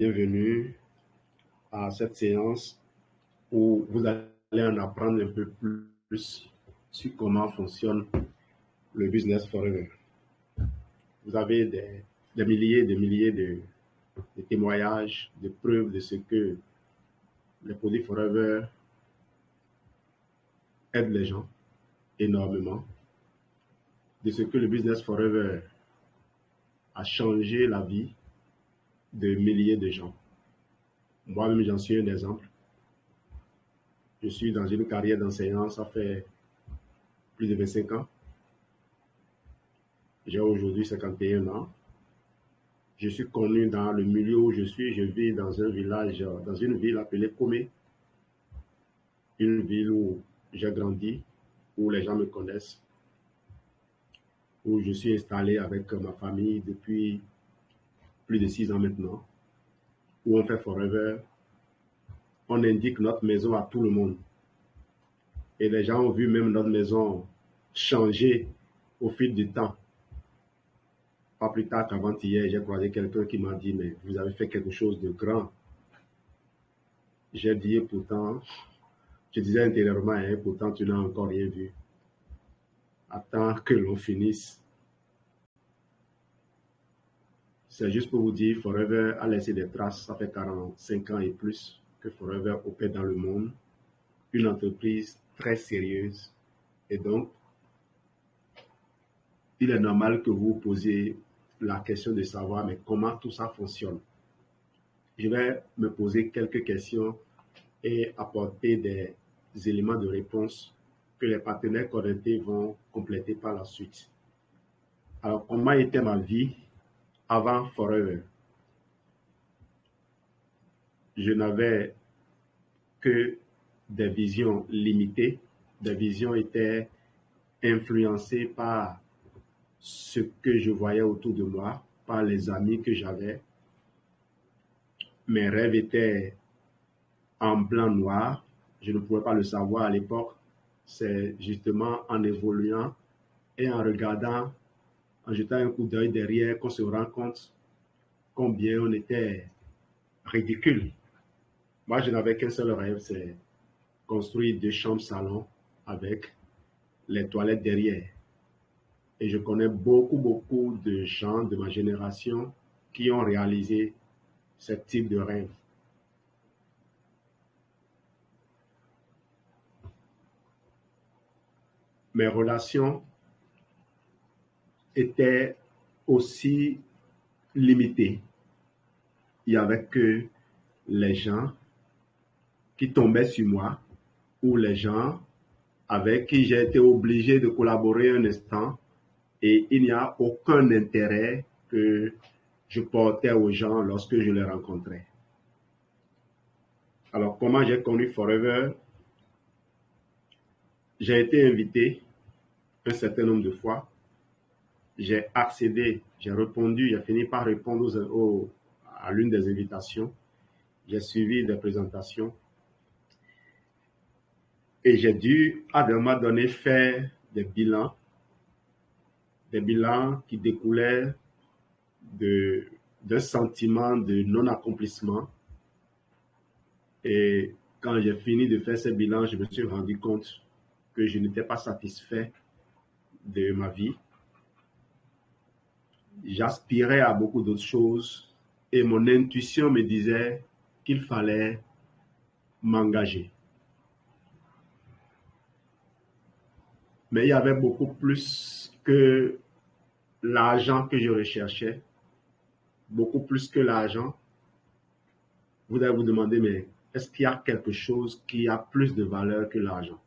Bienvenue à cette séance où vous allez en apprendre un peu plus sur comment fonctionne le Business Forever. Vous avez des milliers et des milliers de témoignages, de preuves de ce que les produits Forever aident les gens énormément, de ce que le Business Forever a changé la vie de milliers de gens. Moi-même, j'en suis un exemple. Je suis dans une carrière d'enseignant, ça fait plus de 25 ans. J'ai aujourd'hui 51 ans. Je suis connu dans le milieu où je suis. Je vis dans un village, dans une ville appelée Comé, une ville où j'ai grandi, où les gens me connaissent, où je suis installé avec ma famille depuis plus de 6 ans maintenant, où on fait Forever. On indique notre maison à tout le monde. Et les gens ont vu même notre maison changer au fil du temps. Pas plus tard qu'avant-hier, j'ai croisé quelqu'un qui m'a dit, mais vous avez fait quelque chose de grand. J'ai dit, pourtant, je disais intérieurement, pourtant tu n'as encore rien vu. Attends que l'on finisse. C'est juste pour vous dire, Forever a laissé des traces. Ça fait 45 ans et plus que Forever opère dans le monde. Une entreprise très sérieuse. Et donc, il est normal que vous vous posiez la question de savoir, mais comment tout ça fonctionne. Je vais me poser quelques questions et apporter des éléments de réponse que les partenaires connectés vont compléter par la suite. Alors, comment était ma vie avant Forever? Je n'avais que des visions limitées. Des visions étaient influencées par ce que je voyais autour de moi, par les amis que j'avais. Mes rêves étaient en blanc noir. Je ne pouvais pas le savoir à l'époque. C'est justement en évoluant et en regardant, en jetant un coup d'œil derrière, qu'on se rend compte combien on était ridicule. Moi, je n'avais qu'un seul rêve, c'est construire 2 chambres salon avec les toilettes derrière. Et je connais beaucoup de gens de ma génération qui ont réalisé ce type de rêve. Mes relations étaient aussi limitées. Il n'y avait que les gens qui tombaient sur moi ou les gens avec qui j'ai été obligé de collaborer un instant et il n'y a aucun intérêt que je portais aux gens lorsque je les rencontrais. Alors, comment j'ai connu Forever? J'ai été invité un certain nombre de fois. J'ai accédé, j'ai répondu, j'ai fini par répondre à l'une des invitations. J'ai suivi des présentations. Et j'ai dû, à un moment donné, faire des bilans qui découlaient d'un sentiment de non-accomplissement. Et quand j'ai fini de faire ces bilans, je me suis rendu compte que je n'étais pas satisfait de ma vie. J'aspirais à beaucoup d'autres choses et mon intuition me disait qu'il fallait m'engager. Mais il y avait beaucoup plus que l'argent que je recherchais, beaucoup plus que l'argent. Vous allez vous demander, mais est-ce qu'il y a quelque chose qui a plus de valeur que l'argent?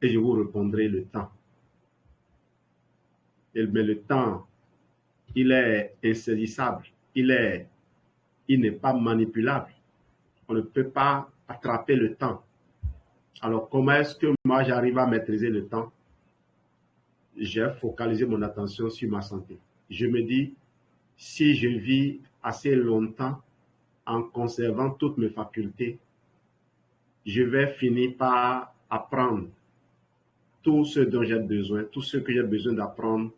Et je vous répondrai le temps. Mais le temps, il est insaisissable, il n'est pas manipulable. On ne peut pas attraper le temps. Alors, comment est-ce que moi j'arrive à maîtriser le temps? J'ai focalisé mon attention sur ma santé. Je me dis, si je vis assez longtemps en conservant toutes mes facultés, je vais finir par apprendre tout ce dont j'ai besoin, tout ce que j'ai besoin d'apprendre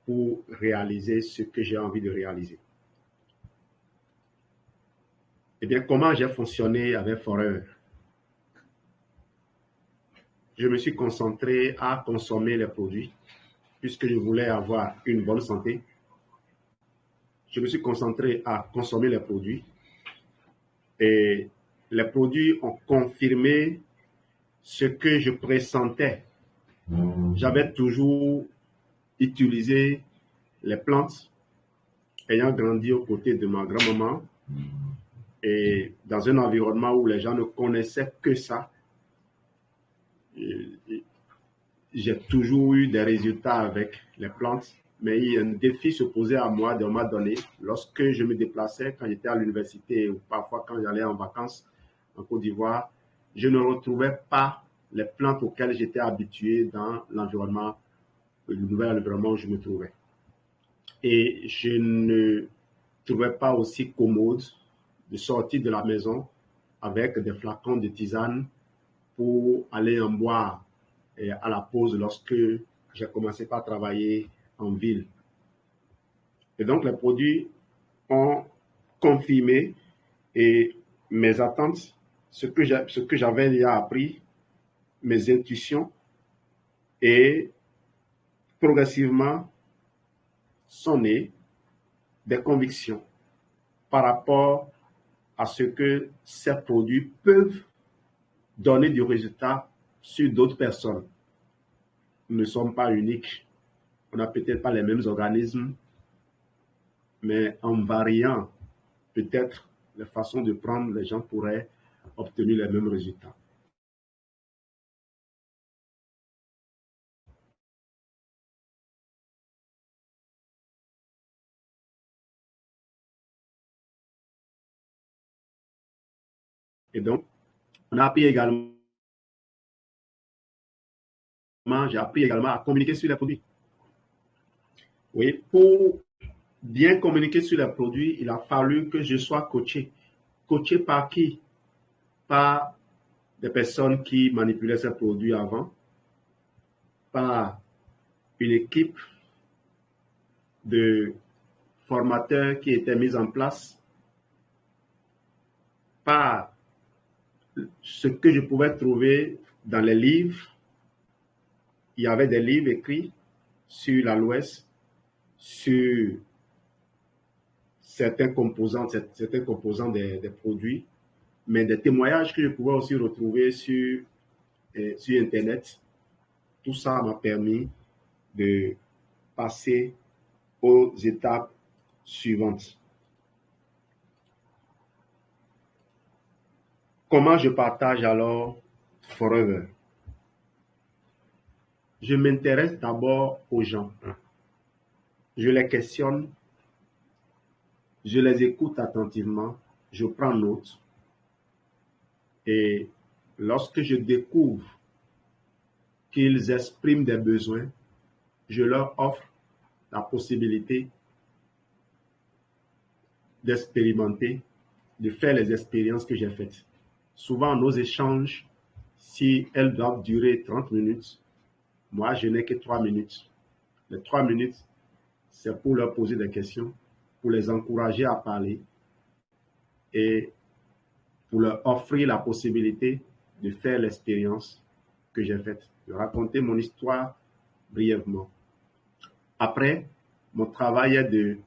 pour réaliser ce que j'ai envie de réaliser. Eh bien, comment j'ai fonctionné avec Forever? Je me suis concentré à consommer les produits puisque je voulais avoir une bonne santé. Je me suis concentré à consommer les produits et les produits ont confirmé ce que je pressentais. J'avais toujours utilisé les plantes ayant grandi aux côtés de ma grand-maman et dans un environnement où les gens ne connaissaient que ça. J'ai toujours eu des résultats avec les plantes, mais un défi se posait à moi d'un moment donné lorsque je me déplaçais, quand j'étais à l'université ou parfois quand j'allais en vacances en Côte d'Ivoire, je ne retrouvais pas les plantes auxquelles j'étais habitué dans l'environnement, le nouvel environnement où je me trouvais. Et je ne trouvais pas aussi commode de sortir de la maison avec des flacons de tisane pour aller en boire à la pause lorsque j'ai commencé par travailler en ville. Et donc les produits ont confirmé et mes attentes, ce que j'avais déjà appris, mes intuitions et progressivement sont nées des convictions par rapport à ce que ces produits peuvent donner du résultat sur d'autres personnes. Nous ne sommes pas uniques. On n'a peut-être pas les mêmes organismes, mais en variant peut-être les façons de prendre, les gens pourraient obtenir les mêmes résultats. Et donc, on a appris également, j'ai appris également à communiquer sur les produits. Oui, pour bien communiquer sur les produits, il a fallu que je sois coaché. Coaché par qui? Par des personnes qui manipulaient ces produits avant, par une équipe de formateurs qui étaient mise en place, par ce que je pouvais trouver dans les livres. Il y avait des livres écrits sur l'aloès, sur certains composants des produits, mais des témoignages que je pouvais aussi retrouver sur Internet. Tout ça m'a permis de passer aux étapes suivantes. Comment je partage alors Forever? Je m'intéresse d'abord aux gens. Je les questionne, je les écoute attentivement, je prends note. Et lorsque je découvre qu'ils expriment des besoins, je leur offre la possibilité d'expérimenter, de faire les expériences que j'ai faites. Souvent, nos échanges, si elles doivent durer 30 minutes, moi, je n'ai que 3 minutes. Les 3 minutes, c'est pour leur poser des questions, pour les encourager à parler et pour leur offrir la possibilité de faire l'expérience que j'ai faite, de raconter mon histoire brièvement. Après, mon travail est de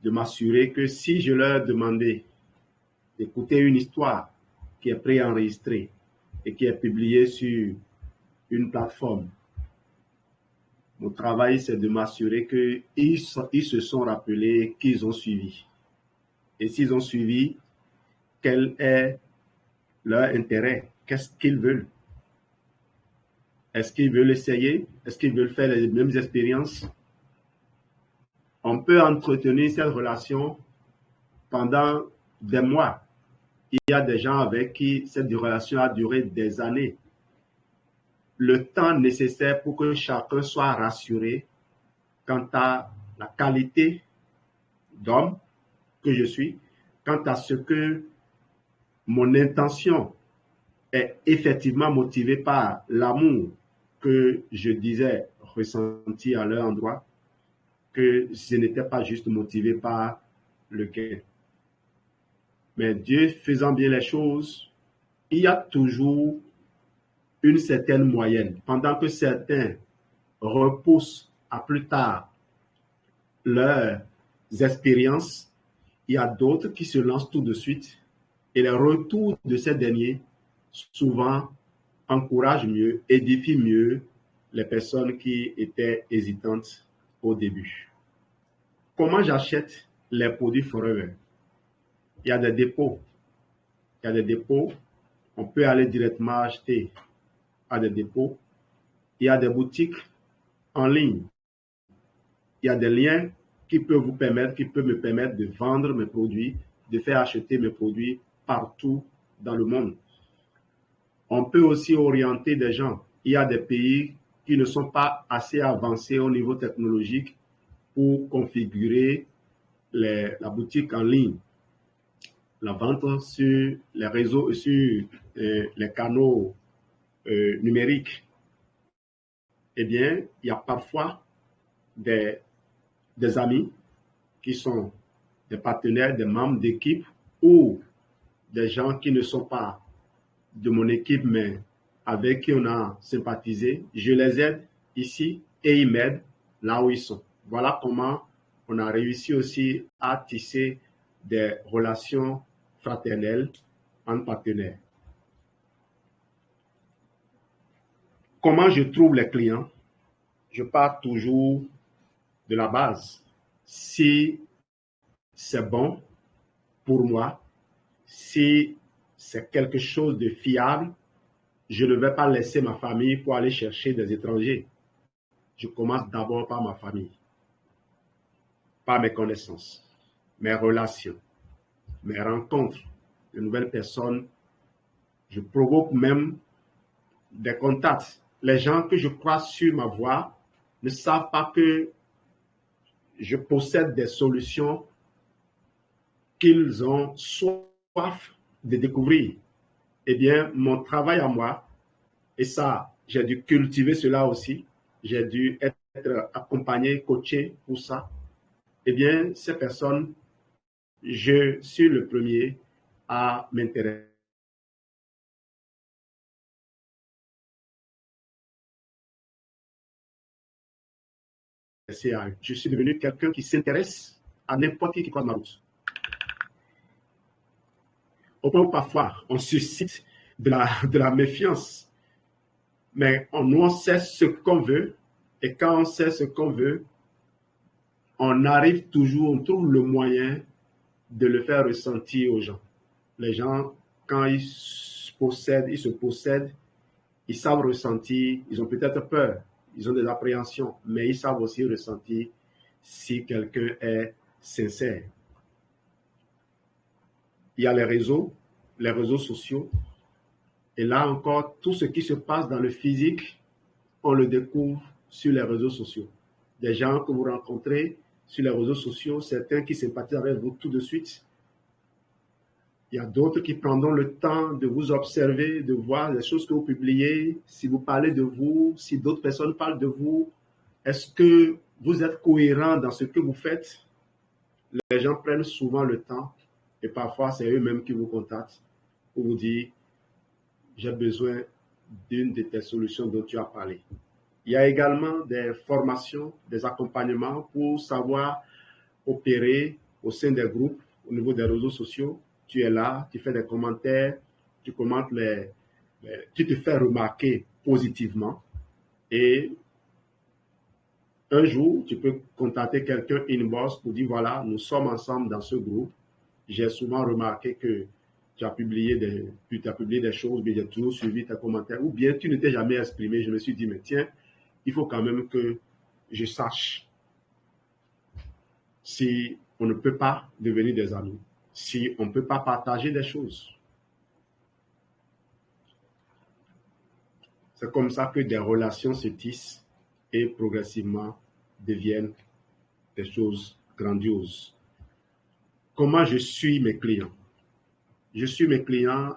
m'assurer que si je leur demandais d'écouter une histoire qui est préenregistrée et qui est publiée sur une plateforme, mon travail, c'est de m'assurer qu'ils se sont rappelés qu'ils ont suivi. Et s'ils ont suivi, quel est leur intérêt? Qu'est-ce qu'ils veulent? Est-ce qu'ils veulent essayer? Est-ce qu'ils veulent faire les mêmes expériences? On peut entretenir cette relation pendant des mois. Il y a des gens avec qui cette relation a duré des années. Le temps nécessaire pour que chacun soit rassuré quant à la qualité d'homme que je suis, quant à ce que mon intention est effectivement motivée par l'amour que je disais ressentir à leur endroit, que je n'étais pas juste motivé par le gain. Mais Dieu faisant bien les choses, il y a toujours une certaine moyenne. Pendant que certains repoussent à plus tard leurs expériences, il y a d'autres qui se lancent tout de suite. Et les retours de ces derniers, souvent, encouragent mieux, édifient mieux les personnes qui étaient hésitantes au début. Comment j'achète les produits Forever? Il y a des dépôts. Il y a des dépôts. On peut aller directement acheter à des dépôts. Il y a des boutiques en ligne. Il y a des liens qui peuvent me permettre de vendre mes produits, de faire acheter mes produits partout dans le monde. On peut aussi orienter des gens. Il y a des pays qui ne sont pas assez avancés au niveau technologique pour configurer la boutique en ligne, la vente sur les réseaux, sur les canaux numériques. Eh bien, il y a parfois des amis qui sont des partenaires, des membres d'équipe ou des gens qui ne sont pas de mon équipe, mais avec qui on a sympathisé. Je les aide ici et ils m'aident là où ils sont. Voilà comment on a réussi aussi à tisser des relations fraternelles entre partenaires. Comment je trouve les clients? Je pars toujours de la base. Si c'est bon pour moi, si c'est quelque chose de fiable, je ne vais pas laisser ma famille pour aller chercher des étrangers. Je commence d'abord par ma famille, par mes connaissances, mes relations, mes rencontres de nouvelles personnes. Je provoque même des contacts. Les gens que je croise sur ma voie ne savent pas que je possède des solutions qu'ils ont soif de découvrir. Eh bien, mon travail à moi, et ça, j'ai dû cultiver cela aussi, j'ai dû être accompagné, coaché pour ça. Eh bien, ces personnes, je suis le premier à m'intéresser. Je suis devenu quelqu'un qui s'intéresse à n'importe qui croise ma route. Au point où parfois on suscite de la méfiance, mais on sait ce qu'on veut, et quand on sait ce qu'on veut, on arrive toujours, on trouve le moyen de le faire ressentir aux gens. Les gens, quand ils se possèdent, ils savent ressentir, ils ont peut-être peur, ils ont des appréhensions, mais ils savent aussi ressentir si quelqu'un est sincère. Il y a les réseaux sociaux, et là encore, tout ce qui se passe dans le physique, on le découvre sur les réseaux sociaux. Des gens que vous rencontrez sur les réseaux sociaux, certains qui sympathisent avec vous tout de suite. Il y a d'autres qui prendront le temps de vous observer, de voir les choses que vous publiez, si vous parlez de vous, si d'autres personnes parlent de vous. Est-ce que vous êtes cohérent dans ce que vous faites? Les gens prennent souvent le temps, et parfois c'est eux-mêmes qui vous contactent pour vous dire « j'ai besoin d'une de tes solutions dont tu as parlé ». Il y a également des formations, des accompagnements pour savoir opérer au sein des groupes, au niveau des réseaux sociaux. Tu es là, tu fais des commentaires, tu commentes tu te fais remarquer positivement. Et un jour, tu peux contacter quelqu'un inbox pour dire voilà, nous sommes ensemble dans ce groupe. J'ai souvent remarqué que tu as publié des choses, mais j'ai toujours suivi tes commentaires. Ou bien tu ne t'es jamais exprimé. Je me suis dit, mais tiens, il faut quand même que je sache si on ne peut pas devenir des amis, si on ne peut pas partager des choses. C'est comme ça que des relations se tissent et progressivement deviennent des choses grandioses. Comment je suis mes clients? Je suis mes clients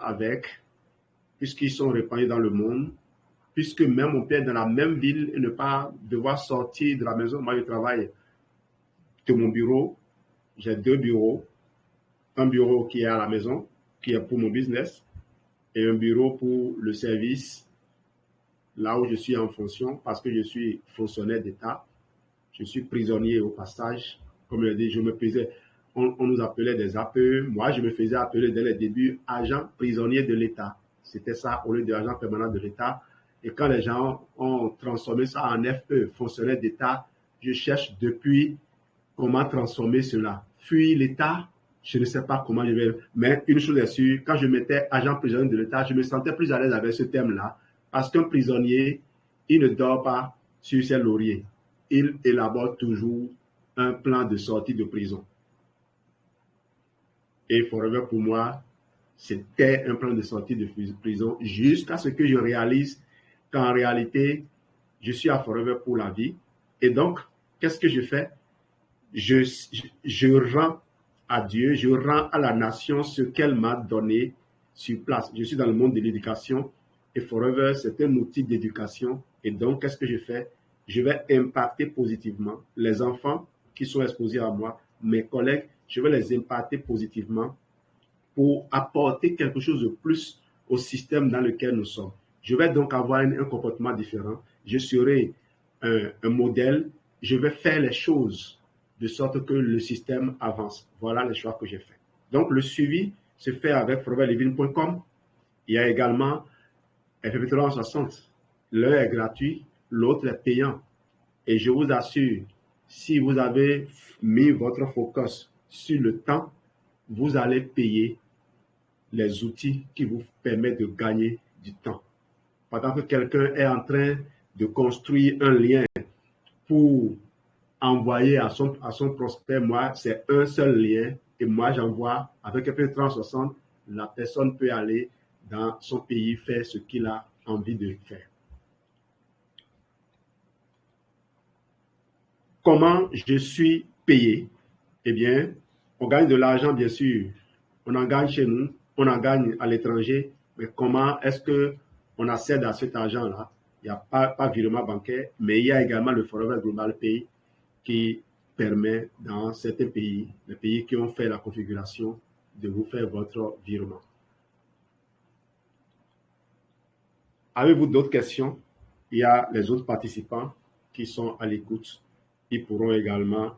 puisqu'ils sont répandus dans le monde, puisque même on peut être dans la même ville et ne pas devoir sortir de la maison. Moi, je travaille de mon bureau, j'ai 2 bureaux. un bureau qui est à la maison, qui est pour mon business, et un bureau pour le service, là où je suis en fonction, parce que je suis fonctionnaire d'État. Je suis prisonnier au passage. Comme je l'ai dit, je me faisais, on nous appelait des APE. Moi, je me faisais appeler dès le début agent prisonnier de l'État. C'était ça au lieu d'agent permanent de l'État. Et quand les gens ont transformé ça en FE, fonctionnaire d'État, je cherche depuis comment transformer cela. Fuir l'État, je ne sais pas comment je vais. Mais une chose est sûre, quand je mettais agent prisonnier de l'État, je me sentais plus à l'aise avec ce terme-là. Parce qu'un prisonnier, il ne dort pas sur ses lauriers. Il élabore toujours un plan de sortie de prison. Et Forever, pour moi, c'était un plan de sortie de prison jusqu'à ce que je réalise qu'en réalité, je suis à Forever pour la vie. Et donc, qu'est-ce que je fais? Je rends à Dieu, je rends à la nation ce qu'elle m'a donné sur place. Je suis dans le monde de l'éducation et Forever, c'est un outil d'éducation. Et donc, qu'est-ce que je fais? Je vais impacter positivement les enfants qui sont exposés à moi, mes collègues, je vais les impacter positivement pour apporter quelque chose de plus au système dans lequel nous sommes. Je vais donc avoir un comportement différent. Je serai un modèle. Je vais faire les choses de sorte que le système avance. Voilà les choix que j'ai faits. Donc, le suivi se fait avec foreverliving.com. Il y a également FP360. L'un est gratuit, l'autre est payant. Et je vous assure, si vous avez mis votre focus sur le temps, vous allez payer les outils qui vous permettent de gagner du temps. Pendant que quelqu'un est en train de construire un lien pour envoyer à son prospect, moi, c'est un seul lien et moi, j'envoie avec FP360, la personne peut aller dans son pays faire ce qu'il a envie de faire. Comment je suis payé? Eh bien, on gagne de l'argent, bien sûr. On en gagne chez nous, on en gagne à l'étranger. Mais comment est-ce qu'on accède à cet argent-là? Il n'y a pas virement bancaire, mais il y a également le Forever Global Pay qui permet dans certains pays, les pays qui ont fait la configuration, de vous faire votre virement. Avez-vous d'autres questions? Il y a les autres participants qui sont à l'écoute. Ils pourront également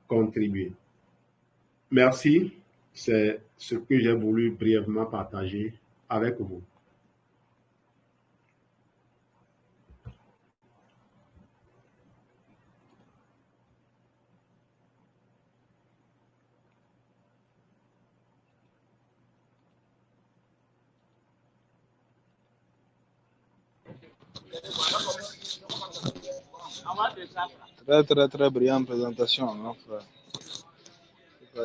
contribuer. Merci. C'est ce que j'ai voulu brièvement partager avec vous. Très brillante présentation, hein, frère.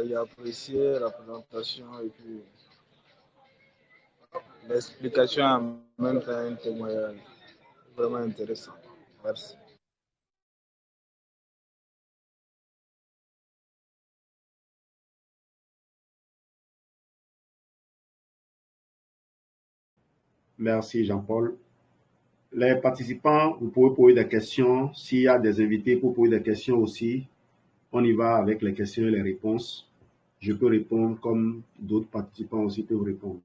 J'ai apprécié la présentation et puis l'explication en même temps un témoignage vraiment intéressant. Merci. Merci Jean-Paul. Les participants, vous pouvez poser des questions. S'il y a des invités pour poser des questions aussi, on y va avec les questions et les réponses. Je peux répondre comme d'autres participants aussi peuvent répondre.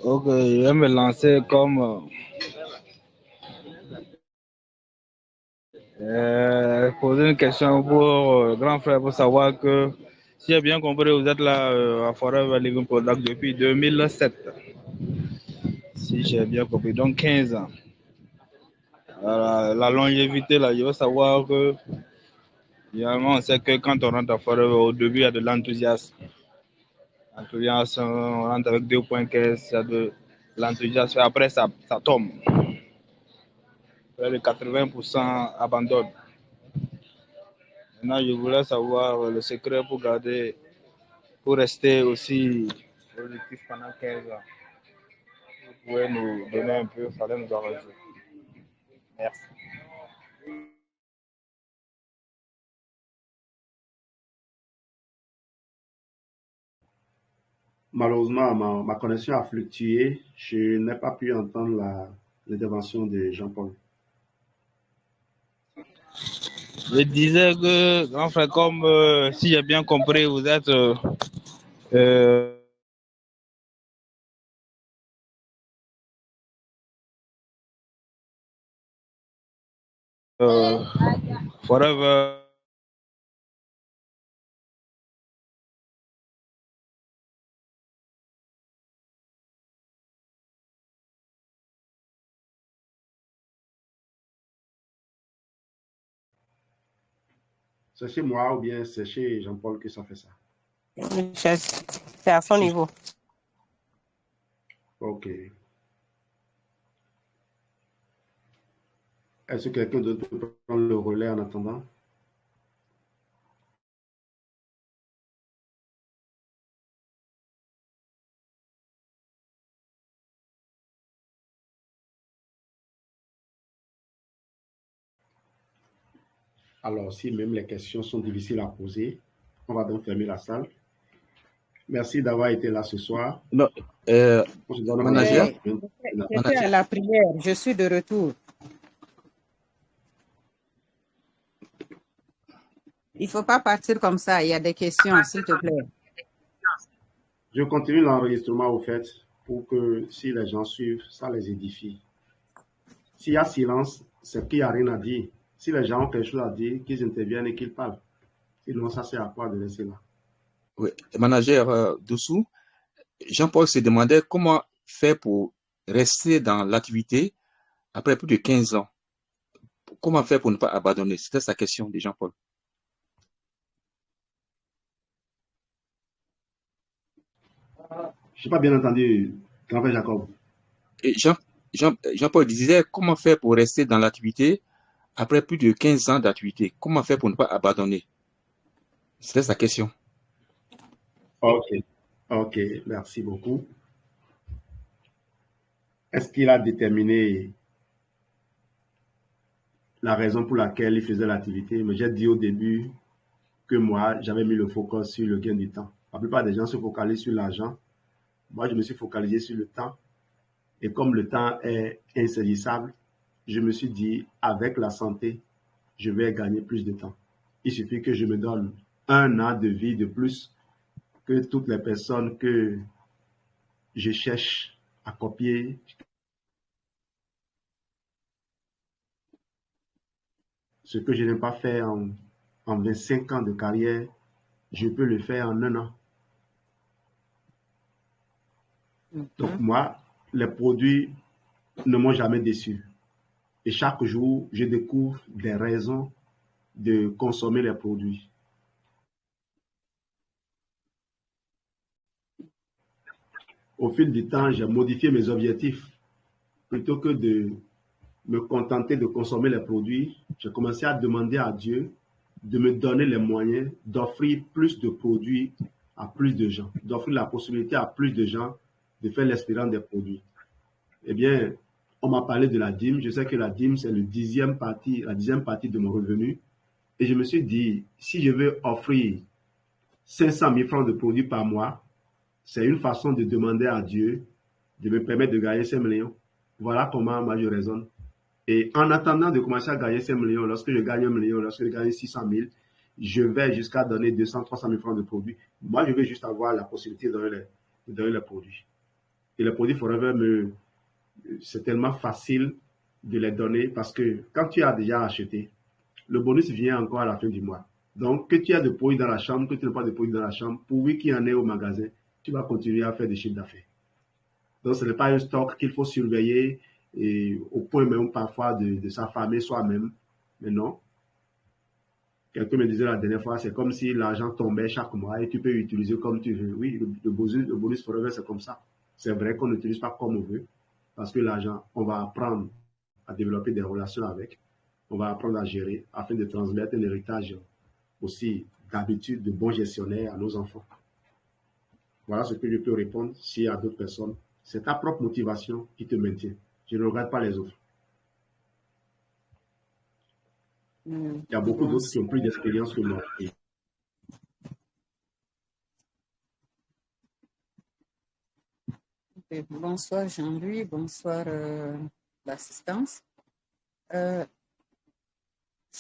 Ok, je vais me lancer comme poser une question pour le grand frère pour savoir que si j'ai bien compris, vous êtes là à Forever Living Product depuis 2007. Si j'ai bien compris, donc 15 ans. La longévité, là, je veux savoir que, finalement, on sait que quand on rentre à Forever, au début, il y a de l'enthousiasme. L'enthousiasme, on rentre avec 2.15, il y a de l'enthousiasme, après, ça tombe. Près de 80% abandonnent. Maintenant, je voulais savoir le secret pour garder, pour rester aussi positif pendant 15 ans. Vous pouvez nous donner un peu, il fallait nous arranger. Merci. Malheureusement, ma connexion a fluctué. Je n'ai pas pu entendre l'intervention de Jean-Paul. Je disais que, grand frère, comme si j'ai bien compris, vous êtes euh, euh, forever. C'est chez moi ou bien c'est chez Jean-Paul que ça fait ça? C'est à son niveau. Ok. Est-ce que quelqu'un d'autre peut prendre le relais en attendant? Alors, si même les questions sont difficiles à poser, on va donc fermer la salle. Merci d'avoir été là ce soir. Non, On se donne manager, rendez-vous. J'étais à la prière, je suis de retour. Il ne faut pas partir comme ça, il y a des questions, s'il te plaît. Je continue l'enregistrement au fait pour que si les gens suivent, ça les édifie. S'il y a silence, c'est qu'il n'y a rien à dire. Si les gens ont quelque chose à dire, qu'ils interviennent et qu'ils parlent. Sinon, ça sert à quoi de laisser là? oui, manager dessous, Jean-Paul se demandait comment faire pour rester dans l'activité après plus de 15 ans. Comment faire pour ne pas abandonner? C'était sa question de Jean-Paul. Je n'ai pas bien entendu, grand-père Jacob. Et Jean-Paul disait comment faire pour rester dans l'activité après plus de 15 ans d'activité. Comment faire pour ne pas abandonner? C'était sa question. Ok, ok, merci beaucoup. Est-ce qu'il a déterminé la raison pour laquelle il faisait l'activité? Mais j'ai dit au début que moi, j'avais mis le focus sur le gain du temps. La plupart des gens se focalisent sur l'argent. Moi, je me suis focalisé sur le temps. Et comme le temps est insaisissable, je me suis dit, avec la santé, je vais gagner plus de temps. Il suffit que je me donne 1 an de vie de plus que toutes les personnes que je cherche à copier. Ce que je n'ai pas fait en 25 ans de carrière, je peux le faire en 1 an. Donc moi, les produits ne m'ont jamais déçu. Et chaque jour, je découvre des raisons de consommer les produits. Au fil du temps, j'ai modifié mes objectifs. Plutôt que de me contenter de consommer les produits, j'ai commencé à demander à Dieu de me donner les moyens d'offrir plus de produits à plus de gens, d'offrir la possibilité à plus de gens de faire l'expérience des produits. Eh bien, on m'a parlé de la dîme. Je sais que la dîme, c'est la 10e partie de mon revenu. Et je me suis dit, si je veux offrir 500 000 francs de produits par mois, c'est une façon de demander à Dieu de me permettre de gagner 5 millions. Voilà comment moi je raisonne. Et en attendant de commencer à gagner 5 millions, lorsque je gagne 1 million, lorsque je gagne 600 000, je vais jusqu'à donner 200, 300 000 francs de produits. Moi, je veux juste avoir la possibilité de donner les produits. Et les produits Forever, c'est tellement facile de les donner parce que quand tu as déjà acheté, le bonus vient encore à la fin du mois. Donc, que tu aies de produits dans la chambre, que tu n'aies pas de produits dans la chambre, pourvu qu'il y en ait au magasin, tu vas continuer à faire des chiffres d'affaires. Donc, ce n'est pas un stock qu'il faut surveiller et au point même parfois de s'affamer soi-même. Mais non. Quelqu'un me disait la dernière fois, c'est comme si l'argent tombait chaque mois et tu peux l'utiliser comme tu veux. Oui, le bonus forever, c'est comme ça. C'est vrai qu'on n'utilise pas comme on veut parce que l'argent, on va apprendre à développer des relations avec. On va apprendre à gérer afin de transmettre un héritage aussi d'habitude de bons gestionnaires à nos enfants. Voilà ce que je peux répondre s'il y a d'autres personnes. C'est ta propre motivation qui te maintient. Je ne regarde pas les autres. Il y a beaucoup d'autres qui ont plus Merci. d'expérience que moi. Et, Et bonsoir Jean-Louis, bonsoir l'assistance. Je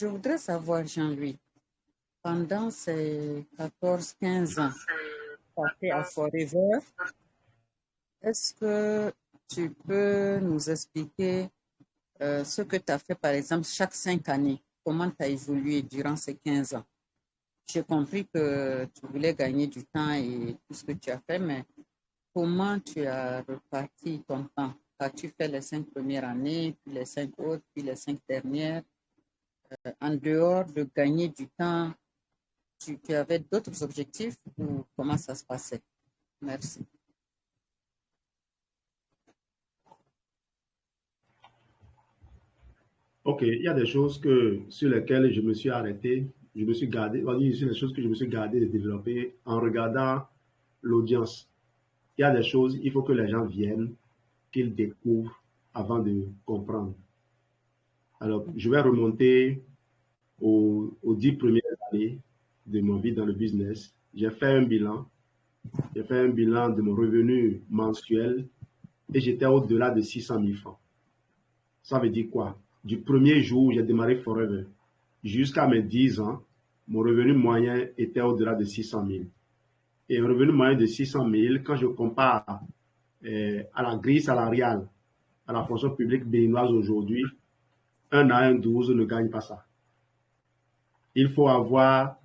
voudrais savoir, Jean-Louis, pendant ces 14-15 ans passés à Forever, est-ce que tu peux nous expliquer ce que tu as fait, par exemple, chaque 5 années? Comment tu as évolué durant ces 15 ans? J'ai compris que tu voulais gagner du temps et tout ce que tu as fait, mais comment tu as reparti ton temps? As-tu fait les 5 premières années, puis les 5 autres, puis les 5 dernières? En dehors de gagner du temps, tu avais d'autres objectifs ou comment ça se passait? Merci. Ok, il y a des choses sur lesquelles je me suis arrêté, je me suis gardé, on va dire, sur les choses que je me suis gardé de développer en regardant l'audience. Il y a des choses, il faut que les gens viennent, qu'ils découvrent avant de comprendre. Alors, je vais remonter aux 10 premières années de ma vie dans le business. J'ai fait un bilan. J'ai fait un bilan de mon revenu mensuel et j'étais au-delà de 600 000 francs. Ça veut dire quoi? Du premier jour où j'ai démarré Forever jusqu'à mes 10 ans, mon revenu moyen était au-delà de 600 000. Et un revenu moyen de 600 000, quand je compare à la grille salariale, à la fonction publique béninoise aujourd'hui, un à un 12 ne gagne pas ça. Il faut avoir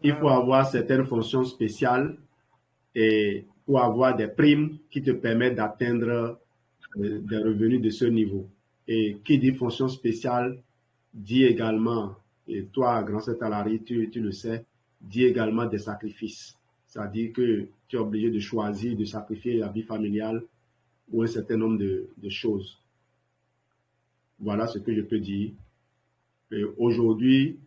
il faut avoir certaines fonctions spéciales et pour avoir des primes qui te permettent d'atteindre des revenus de ce niveau. Et qui dit fonction spéciale dit également, et toi, grand salarié, tu le sais, dit également des sacrifices. C'est-à-dire que tu es obligé de choisir, de sacrifier la vie familiale ou un certain nombre de choses. Voilà ce que je peux dire. Aujourd'hui,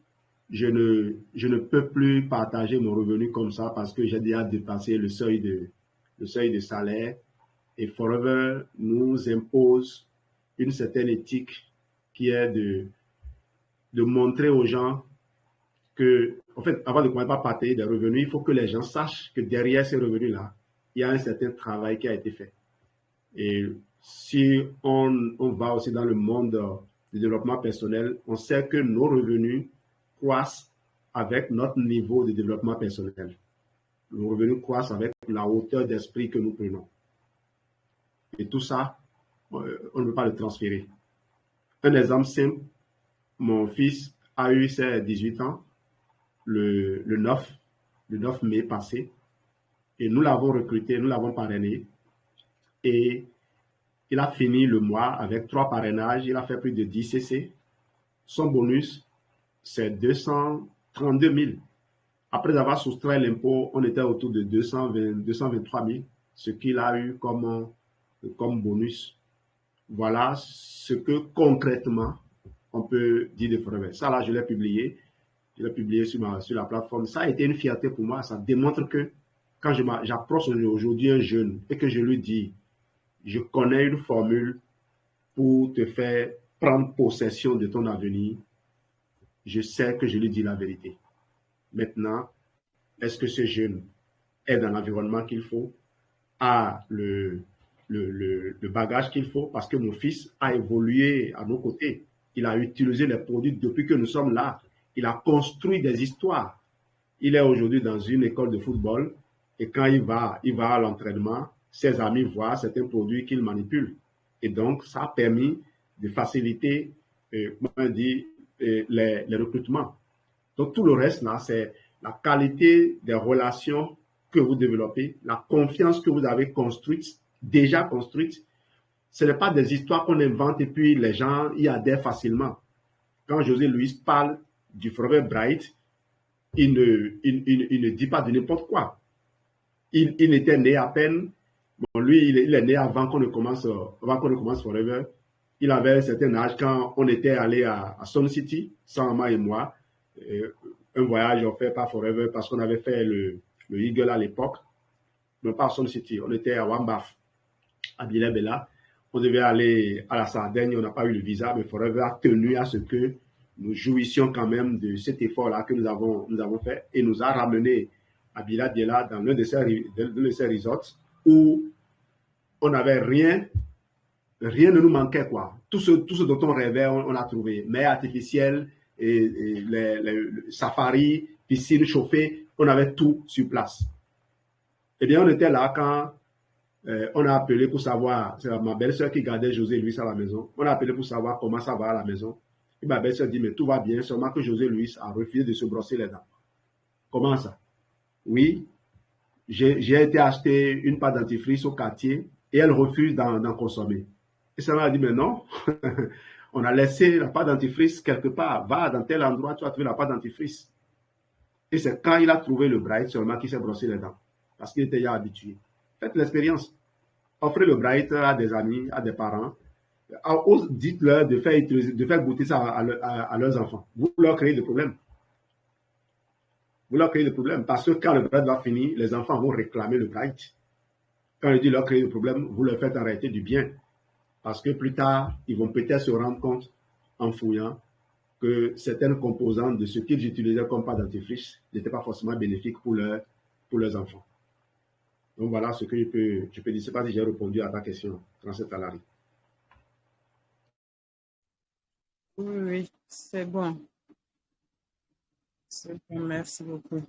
je ne peux plus partager mon revenu comme ça parce que j'ai déjà dépassé le seuil de salaire. Et Forever nous impose une certaine éthique qui est de montrer aux gens que, en fait, avant de commencer par partager des revenus, il faut que les gens sachent que derrière ces revenus-là, il y a un certain travail qui a été fait. Et si on va aussi dans le monde du développement personnel, on sait que nos revenus croissent avec notre niveau de développement personnel. Nos revenus croissent avec la hauteur d'esprit que nous prenons. Et tout ça, on ne peut pas le transférer. Un exemple simple, mon fils a eu ses 18 ans le 9 mai passé et nous l'avons recruté, nous l'avons parrainé et il a fini le mois avec 3 parrainages, il a fait plus de 10 CC. Son bonus, c'est 232 000. Après avoir soustrait l'impôt, on était autour de 223 000, ce qu'il a eu comme bonus. Voilà ce que concrètement on peut dire de Forever. Ça là, je l'ai publié. Je l'ai publié sur la plateforme. Ça a été une fierté pour moi. Ça démontre que quand j'approche aujourd'hui un jeune et que je lui dis, je connais une formule pour te faire prendre possession de ton avenir, je sais que je lui dis la vérité. Maintenant, est-ce que ce jeune est dans l'environnement qu'il faut, a le bagage qu'il faut? Parce que mon fils a évolué à nos côtés. Il a utilisé les produits depuis que nous sommes là. Il a construit des histoires. Il est aujourd'hui dans une école de football et quand il va à l'entraînement, ses amis voient certains produits qu'il manipule. Et donc, ça a permis de faciliter les recrutements. Donc, tout le reste, là, c'est la qualité des relations que vous développez, la confiance que vous avez déjà construite. Ce n'est pas des histoires qu'on invente et puis les gens y adhèrent facilement. Quand José Luis parle du Forever Bright, il ne dit pas de n'importe quoi. Il était né à peine. Bon, lui, il est né avant qu'on ne commence Forever. Il avait un certain âge quand on était allé à Sun City, Sama et moi. Un voyage offert par Forever parce qu'on avait fait le Eagle à l'époque. Non pas à Sun City, on était à Wambaf, à Bilebella. On devait aller à la Sardaigne, on n'a pas eu le visa, mais Forever a tenu à ce que nous jouissions quand même de cet effort-là que nous avons fait et nous a ramené à Bila Biela dans l'un de ces resorts où on n'avait rien ne nous manquait, quoi. Tout ce dont on rêvait, on l'a trouvé. Mer artificielle, les safaris, piscine chauffée, on avait tout sur place. Eh bien, on était là quand on a appelé pour savoir, c'est ma belle-sœur qui gardait José Louis à la maison. On a appelé pour savoir comment ça va à la maison. Et ma belle-sœur dit, mais tout va bien, seulement que José Louis a refusé de se brosser les dents. Comment ça? Oui, j'ai été acheter une pâte dentifrice au quartier et elle refuse d'en consommer. Et ça m'a dit, mais non, on a laissé la pâte dentifrice quelque part. Va dans tel endroit, tu vas trouver la pâte dentifrice. Et c'est quand il a trouvé le Bright seulement qu'il s'est brossé les dents. Parce qu'il était déjà habitué. Faites l'expérience. Offrez le Bright à des amis, à des parents. Dites-leur de faire goûter ça à leurs enfants. Vous leur créez des problèmes. Vous leur créez des problèmes. Parce que quand le Bright va finir, les enfants vont réclamer le Bright. Quand je dis leur créer des problèmes, vous leur faites arrêter du bien. Parce que plus tard, ils vont peut-être se rendre compte, en fouillant, que certaines composantes de ce qu'ils utilisaient comme pâte dentifrice n'étaient pas forcément bénéfiques pour leurs enfants. Donc voilà ce que je peux dire. Je ne sais pas si j'ai répondu à ta question, Francis Talari. Oui, c'est bon. C'est bon, merci beaucoup.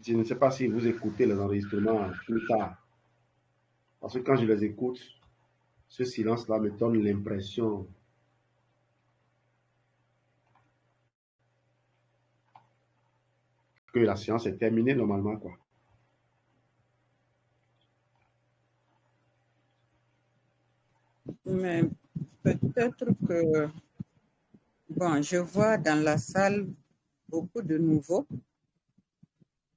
Je ne sais pas si vous écoutez les enregistrements plus tard. Parce que quand je les écoute, ce silence-là me donne l'impression que la séance est terminée normalement, quoi. Mais peut-être que, bon, je vois dans la salle beaucoup de nouveaux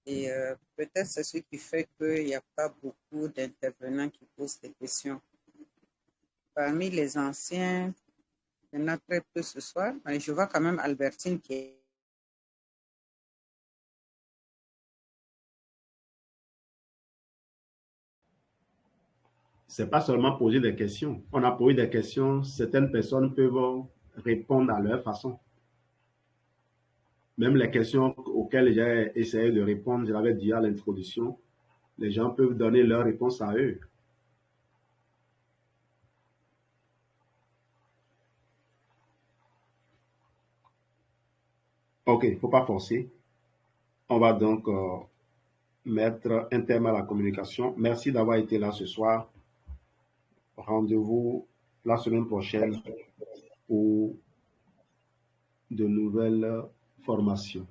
et peut-être c'est ce qui fait qu'il n'y a pas beaucoup d'intervenants qui posent des questions. Parmi les anciens, il y en a très peu ce soir, mais je vois quand même Albertine qui est. C'est pas seulement poser des questions. On a posé des questions, certaines personnes peuvent répondre à leur façon. Même les questions auxquelles j'ai essayé de répondre, je l'avais dit à l'introduction, les gens peuvent donner leur réponse à eux. Ok, il ne faut pas forcer. On va donc mettre un terme à la communication. Merci d'avoir été là ce soir. Rendez-vous la semaine prochaine pour de nouvelles formations.